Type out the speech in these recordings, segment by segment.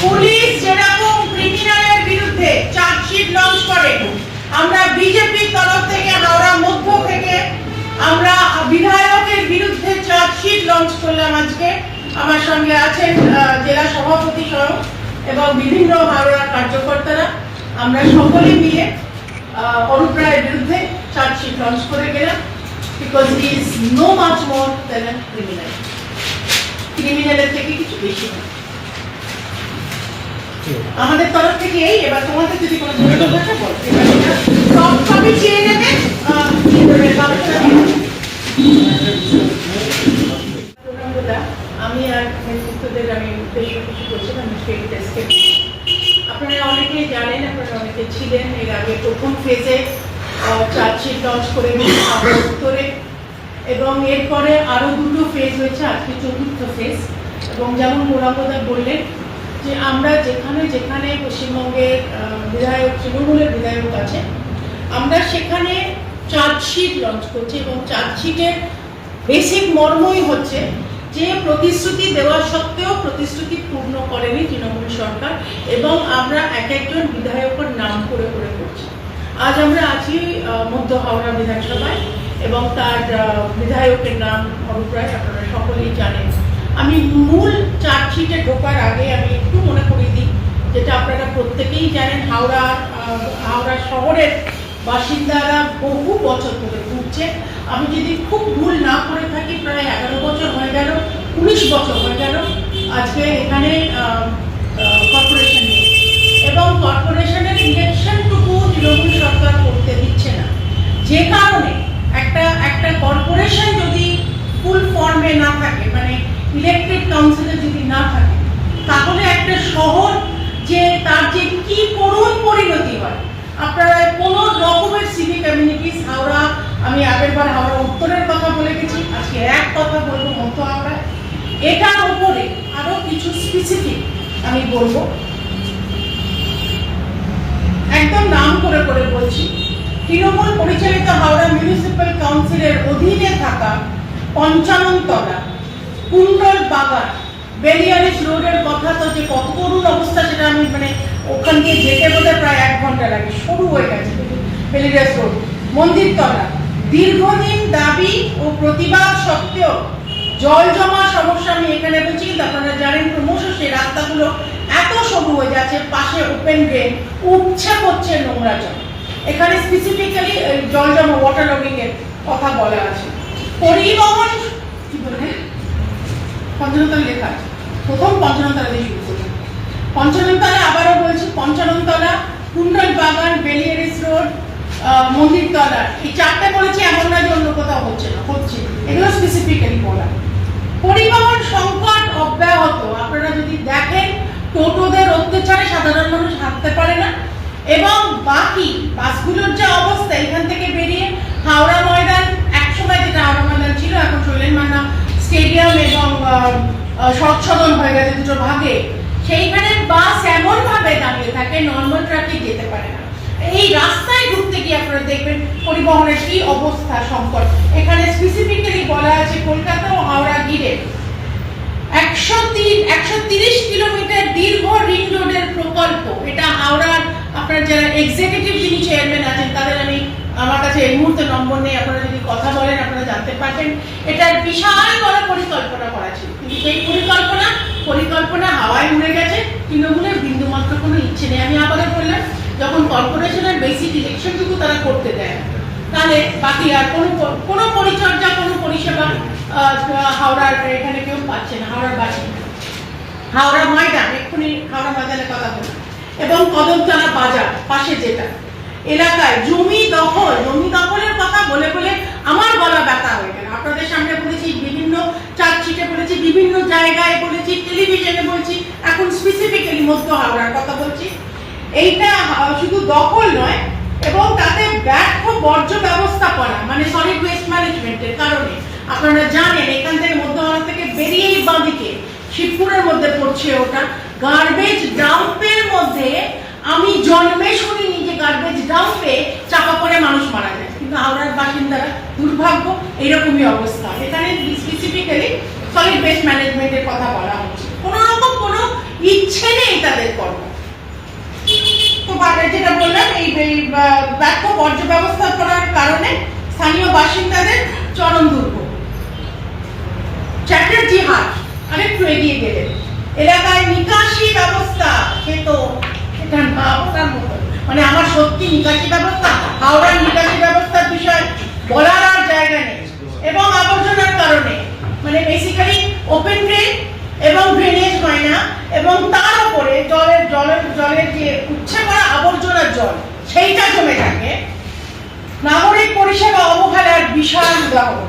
Police যেরকম ক্রিমিনালের বিরুদ্ধে chargesheet launch করে, আমরা বিজেপির তরফ থেকে হাওড়া মধ্য থেকে আমরা বিধায়কের বিরুদ্ধে চার্জশিট লঞ্চ করলাম আজকে। আমার সঙ্গে আছেন জেলা সভাপতি সহ এবং বিভিন্ন হাওড়ার কার্যকর্তারা। আমরা সকলে মিলে অরূপ রায়ের বিরুদ্ধে চার্জশিট লঞ্চ করে গেলাম, because he is no much more than a criminal. ক্রিমিনালের থেকে কিছু বেশি না। আমাদের তরফ থেকে এই, এবার তোমাদের যদি কোনো কথা বলো সবই চেয়ে নেবে। আমি আর নেতৃত্বদের আমি বেশ কিছু করছিলাম। আপনারা অনেকেই জানেন, আপনারা অনেকে ছিলেন এর আগে প্রথম ফেজে চার্জশিট লঞ্চ করে উত্তরে, এবং এরপরে আরো দুটো ফেজ হয়েছে, আজকে চতুর্থ ফেজ। এবং যেমন মোরামদা বললেন যে আমরা যেখানে যেখানে পশ্চিমবঙ্গের বিধায়ক, তৃণমূলের বিধায়ক আছে, আমরা সেখানে চার্জশিট লঞ্চ করছি। এবং চার্জশিটের বেসিক মর্মই হচ্ছে যে প্রতিশ্রুতি দেওয়া সত্ত্বেও প্রতিশ্রুতি পূর্ণ করেনি তৃণমূল সরকার, এবং আমরা এক একজন বিধায়কের নাম করে করে করছি। আজ আমরা আছি মধ্য হাওড়া বিধানসভায়, এবং তার বিধায়কের নাম অরূপ রায়, আপনারা সকলেই জানেন। আমি মূল চার্জশিটে ঢোকার আগে আমি একটু মনে করিয়ে দিই, যেটা আপনারা প্রত্যেকেই জানেন, হাওড়া শহরের বাসিন্দারা বহু বছর ধরে ভুগছে। আমি যদি খুব ভুল না করে থাকি, প্রায় 11 বছর হয়ে গেল, 19 বছর হয়ে গেল আজকে এখানে কর্পোরেশন নেই, এবং কর্পোরেশনের ইলেকশনটুকু তৃণমূল সরকার করতে দিচ্ছে না। যে কারণে একটা কর্পোরেশন যদি ফুল ফর্মে না থাকে, মানে ইলেকটেড কাউন্সিলে যদি না থাকে, তাহলে একটা শহর যে তার যে কি করুণ পরিণতি হয়। আপনারা কোনো রকমের সিভিক কমিউনিটিস হাওড়া, আমি আগেরবার হাওড়া উত্তরের কথা বলে গেছি, আজকে এক কথা বলবো মধ্য হাওড়ায়। এটার উপরে আরো কিছু স্পেসিফিক আমি বলবো, একদম নাম করে করে বলছি। তৃণমূল পরিচালিত হাওড়া মিউনিসিপ্যাল কাউন্সিলের অধীনে থাকা 55 তলা কুণ্ডল বাগান বেলিয়ারিস রোডের কথা তো যে কত করুণ অবস্থা, সেটা আমি মানে ওখান দিয়ে যেতে বোধহয় প্রায় 1 ঘন্টা লাগে, শুরু হয়ে গেছে বেলিয়ারিস রোড। মন্দিরতলা দীর্ঘদিন দাবি ও প্রতিবাদ সত্ত্বেও জল জমা সমস্যা আমি এখানে বলছি, কিন্তু আপনারা জানেন ক্রমশ সেই রাস্তাগুলো এত সরু হয়ে যাচ্ছে, পাশে ওপেন ড্রেন, উপচে পড়ছে নোংরা জল। এখানে স্পেসিফিক্যালি জল জমা ওয়াটার লগিং এর কথা বলা আছে। পরিবহন কি বলবেন, পঞ্চাননতলা লেখা আছে, প্রথম পঞ্চাননতলা দিয়ে শুরু করলাম। পঞ্চাননতলা আবারও বলছি, পঞ্চাননতলা, কুণ্ডল বাগান, বেলিয়ারিস রোড, মন্দিরতলা, এই চারটে বলেছি, এমন না যে অন্য কোথাও হচ্ছে না, হচ্ছে। এগুলো স্পেসিফিক্যালি বলা। পরিবহন সংকট অব্যাহত। আপনারা যদি দেখেন, টোটোদের অত্যাচারে সাধারণ মানুষ হাঁটতে পারে না, এবং বাকি বাসগুলোর যে অবস্থা, এখান থেকে বেরিয়ে হাওড়া ময়দান, একসময় যেটা হাওড়া ময়দান ছিল, এখন শৈলেন মান্না স্টেডিয়াম এবং সড়ক সদন হয়ে গেছে দুটো ভাগে, সেইখানে বাস এমন ভাবে দাঁড়িয়ে থাকে, নর্মাল ট্রাফিক যেতে পারে না। এই রাস্তায় ঢুকতে গিয়ে আপনারা দেখবেন পরিবহনের কি অবস্থা, সংকট। এখানে স্পেসিফিক্যালি বলা আছে কলকাতা ও হাওড়া ঘিরে 130 কিলোমিটার দীর্ঘ রিং রোডের প্রকল্প। এটা হাওড়ার আপনার যারা এক্সিকিউটিভ যিনি চেয়ারম্যান আছেন, তাদের আমার কাছে এই মুহূর্তে নম্বর নেই, আপনারা যদি কথা বলেন আপনারা জানতে পারবেন। এটার বিশাল বড় পরিকল্পনা করা ছিল, কিন্তু সেই পরিকল্পনা হাওয়ায় উড়ে গেছে। তৃণমূলের বিন্দুমাত্র কোনো ইচ্ছে নেই। আমি আবারও বললাম, যখন কর্পোরেশনের বেসিক ইলেকশনটুকু তারা করতে দেয়, তাহলে বাকি আর কোনো পরিচর্যা, কোনো পরিষেবা হাওড়ার এখানে কেউ পাচ্ছে না। হাওড়ার বাসিন্দা, হাওড়া ময়দান, এক্ষুনি হাওড়া ময়দানের কথা বললাম, এবং কদমতলা বাজার পাশে যেটা এলাকায় জমি দখলের কথা বলে বলে আমার গলা ব্যথা হয়ে গেল। আপনাদের সামনে বলেছি, বিভিন্ন চার্জশিটে বলেছি, বিভিন্ন জায়গায় বলেছি, টেলিভিশনে বলছি, এখন স্পেসিফিক্যালি মধ্য হাওড়ার কথা বলছি। এইটা শুধু দখল নয়, এবং তাতে ব্যর্থ বর্জ্য ব্যবস্থাপনা, মানে সলিড ওয়েস্ট ম্যানেজমেন্টের কারণে আপনারা জানেন এখান থেকে মধ্য হাওড়া থেকে বেরিয়েই বাঁদিকে শিবপুরের মধ্যে পড়ছে ওটা গার্বেজ ডাম্পের মধ্যে। আমি জন্মে শুনিনি যে গার্বেজ ডাম্পে চাপা পড়ে মানুষ মারা যায়, কিন্তু হাওড়ার বাসিন্দারা দুর্ভাগ্য এইরকমই অবস্থা। এখানে স্পেসিফিক্যালি সলিড ওয়েস্ট ম্যানেজমেন্টের কথা বলা হচ্ছে। কোনো রকম কোনো ইচ্ছে নেই তাদের কর্ম। তো যেটা বললাম, এই ব্যর্থ বর্জ্য ব্যবস্থাপনার কারণে স্থানীয় বাসিন্দাদের চরম দুর্ভোগ। চ্যাটার্জি হাট আরেকটু এগিয়ে গেলেন, এলাকায় নিকাশি ব্যবস্থা সে তো এটা না বলার মতো, মানে আমার সত্যি নিকাশি ব্যবস্থা, হাওড়ার নিকাশি ব্যবস্থার বিষয় বলার আর জায়গা নেই। এবং আবর্জনার কারণে মানে বেসিক্যালি ওপেন ড্রেন এবং ড্রেনেজ হয় না, এবং তার উপরে জলের যে উচ্ছে করা আবর্জনার জল সেইটা জমে থাকে। নাগরিক পরিষেবা অবহেলার বিশাল উদাহরণ।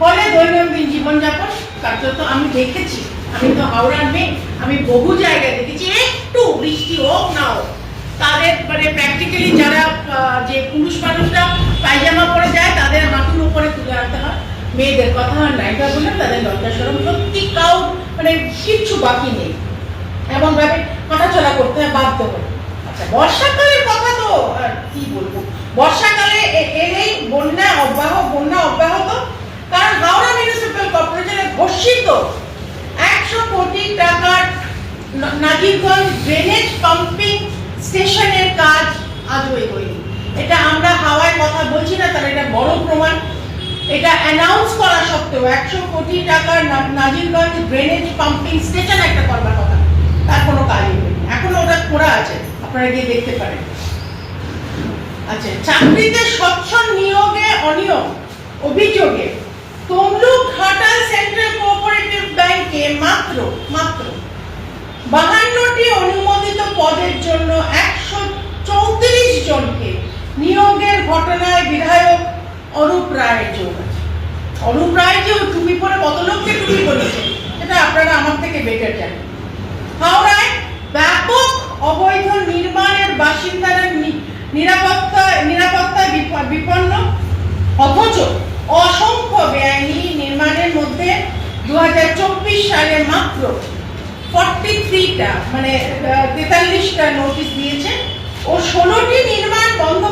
ফলে দৈনন্দিন জীবনযাপন কার্যত আমি দেখেছি, আমি তো হাওড়ার মেয়ে, আমি বহু জায়গায় দেখেছি একটু বৃষ্টি হোক না হোক তাদের মানে প্র্যাকটিক্যালি যারা যে পুরুষ মানুষরা পায়জামা পরে যায় তাদের হাঁটুর উপরে তুলে আনতে হয়, মেয়েদের কথা আর নায়িকা বলে তাদের লজ্জা শরম সত্যি কাউ মানে কিচ্ছু বাকি নেই, এমন ভাবে হাঁটাচলা করতে হয় বাধ্য করে। আচ্ছা, বর্ষাকালের কথা তো আর কি বলবো, বর্ষাকালে এলেই বন্যা অব্যাহত, কারণ হাওড়া মিউনিসিপ্যাল কর্পোরেশনের ঘোষিত 100 কোটি টাকার নাজিরগঞ্জ ড্রেনেজ পাম্পিং স্টেশনের কাজ আজও এগোয়নি। এটা আমরা হাওয়ায় কথা বলছি না, তার এটা বড় প্রমাণ। এটা অ্যানাউন্স করা সত্ত্বেও 100 কোটি টাকার নাজিরগঞ্জ ড্রেনেজ পাম্পিং স্টেশন একটা করবার কথা, তার কোনো কাজই হয়নি, এখনো ওটা খোঁড়া আছে, আপনারা গিয়ে দেখতে পারেন। আচ্ছা, চাকরিতে স্বচ্ছ নিয়োগে অনিয়ম অভিযোগে তমলুক ঘাটাল সেন্ট্রাল কোঅপারেটিভ ব্যাংকে মাত্র 52টি অনুমোদিত পদের জন্য 134 জনকে নিয়োগের ঘটনায় বিধায়ক অরূপ রায়ের যোগ আছে। অরূপ রায় যে টুপি পরে কত লোককে টুপি বলেছে এটা আপনারা আমার থেকে বেটার জানেন। হাওড়ায় ব্যাপক অবৈধ নির্মাণের বাসিন্দারা নিরাপত্তা বিপন্ন, অথচ অসংখ্য বেআইনি নির্মাণের মধ্যে 2024 সালে মাত্র 43টা মানে 43টা নোটিশ দিয়েছে ও 16টি নির্মাণ বন্ধ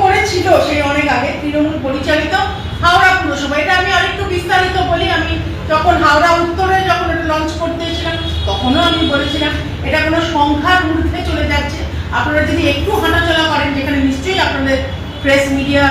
করেছিল সেই অনেক আগে তৃণমূল পরিচালিত হাওড়া পুরসভা। এটা আমি আরেকটু বিস্তারিত বলি, আমি যখন হাওড়া উত্তরে যখন এটা লঞ্চ করতে এসেছিলাম তখনও আমি বলেছিলাম এটা কোনো সংখ্যার ঊর্ধ্বে চলে যাচ্ছে। আপনারা যদি একটু হাঁটাচলা করেন, যেখানে নিশ্চয়ই আপনাদের প্রেস মিডিয়া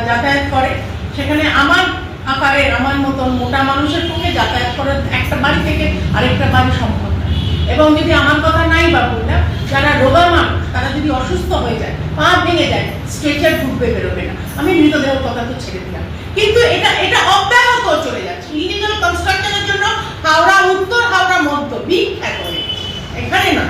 যাতায়াত করে, সেখানে আমার আকারের আমার মতন মোটা মানুষের পক্ষে যাতায়াত করার একটা বাড়ি থেকে আরেকটা বাড়ি সম্ভব নয়। এবং যদি আমার কথা নাই বা বললাম, যারা রোগা মানুষ তারা যদি অসুস্থ হয়ে যায়, পা ভেঙে যায়, স্ট্রেচার ঢুকবে বেরোবে না, আমি মৃতদেহ কথা তো ছেড়ে দিলাম, কিন্তু এটা অব্যাহত চলে যাচ্ছে। ইলিগাল কনস্ট্রাকশনের জন্য হাওড়া উত্তর হাওড়া মধ্য বিখ্যাত হয়ে এখানে না